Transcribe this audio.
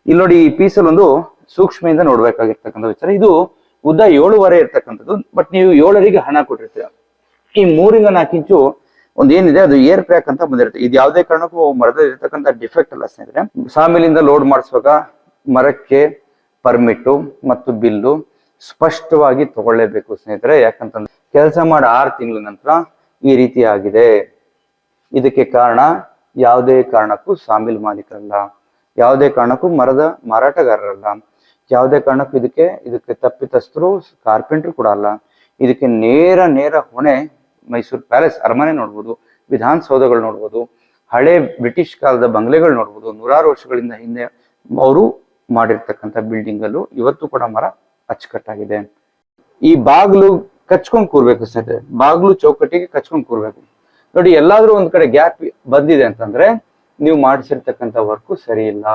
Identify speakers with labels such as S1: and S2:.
S1: ಇಲ್ಲಿ ನೋಡಿ, ಈ ಪೀಸಲ್ಲಿ ಒಂದು ಸೂಕ್ಷ್ಮೆಯಿಂದ ನೋಡ್ಬೇಕಾಗಿರ್ತಕ್ಕಂಥ ವಿಚಾರ. ಇದು ಉದ್ದ 7.5 ಇರ್ತಕ್ಕಂಥದ್ದು, ಬಟ್ ನೀವು 7ರಿಗೆ ಹಣ ಕೊಟ್ಟಿರ್ತೀರ. ಈ 3 ಇಂಚು ಒಂದ್ ಏನಿದೆ ಅದು ಏರ್ ಪ್ಯಾಕ್ ಅಂತ ಬಂದಿರುತ್ತೆ. ಇದು ಯಾವುದೇ ಕಾರಣಕ್ಕೂ ಮರದಲ್ಲಿ ಇರ್ತಕ್ಕಂಥ ಡಿಫೆಕ್ಟ್ ಅಲ್ಲ ಸ್ನೇಹಿತರೆ. ಸಾಮಿಲಿಂದ ಲೋಡ್ ಮಾಡಿಸುವಾಗ ಮರಕ್ಕೆ ಪರ್ಮಿಟ್ಟು ಮತ್ತು ಬಿಲ್ಲು ಸ್ಪಷ್ಟವಾಗಿ ತಗೊಳ್ಳೇಬೇಕು ಸ್ನೇಹಿತರೆ. ಯಾಕಂತಂದ್ರೆ ಕೆಲಸ ಮಾಡಿ 6 ತಿಂಗಳ ನಂತರ ಈ ರೀತಿ ಆಗಿದೆ. ಇದಕ್ಕೆ ಕಾರಣ ಯಾವುದೇ ಕಾರಣಕ್ಕೂ ಸಾಮಿಲ್ ಮಾಲೀಕರಲ್ಲ, ಯಾವುದೇ ಕಾರಣಕ್ಕೂ ಮರದ ಮಾರಾಟಗಾರರಲ್ಲ, ಯಾವುದೇ ಕಾರಣಕ್ಕೂ ಇದಕ್ಕೆ ತಪ್ಪಿತಸ್ಥರು ಕಾರ್ಪೆಂಟ್ರು ಕೂಡ ಅಲ್ಲ. ಇದಕ್ಕೆ ನೇರ ಹೊಣೆ ಮೈಸೂರು ಪ್ಯಾಲೇಸ್ ಅರಮನೆ ನೋಡ್ಬೋದು, ವಿಧಾನಸೌಧಗಳು ನೋಡ್ಬೋದು, ಹಳೆ ಬ್ರಿಟಿಷ್ ಕಾಲದ ಬಂಗ್ಲೆಗಳು ನೋಡ್ಬೋದು. 100 ವರ್ಷಗಳಿಂದ ಹಿಂದೆ ಅವರು ಮಾಡಿರ್ತಕ್ಕಂಥ ಬಿಲ್ಡಿಂಗ್ ಅಲ್ಲೂ ಇವತ್ತು ಕೂಡ ಮರ ಅಚ್ಚುಕಟ್ಟಾಗಿದೆ. ಈ ಬಾಗ್ಲು ಕಚ್ಕೊಂಡ್ ಕೂರ್ಬೇಕು ಸ್ನೇಹಿತರೆ, ಬಾಗ್ಲು ಚೌಕಟ್ಟಿಗೆ ಕಚ್ಕೊಂಡ್ ಕೂರ್ಬೇಕು. ನೋಡಿ, ಎಲ್ಲಾದ್ರೂ ಒಂದ್ ಕಡೆ ಗ್ಯಾಪ್ ಬಂದಿದೆ ಅಂತಂದ್ರೆ ನೀವು ಮಾಡಿಸಿರ್ತಕ್ಕಂಥ ವರ್ಕು ಸರಿ ಇಲ್ಲ.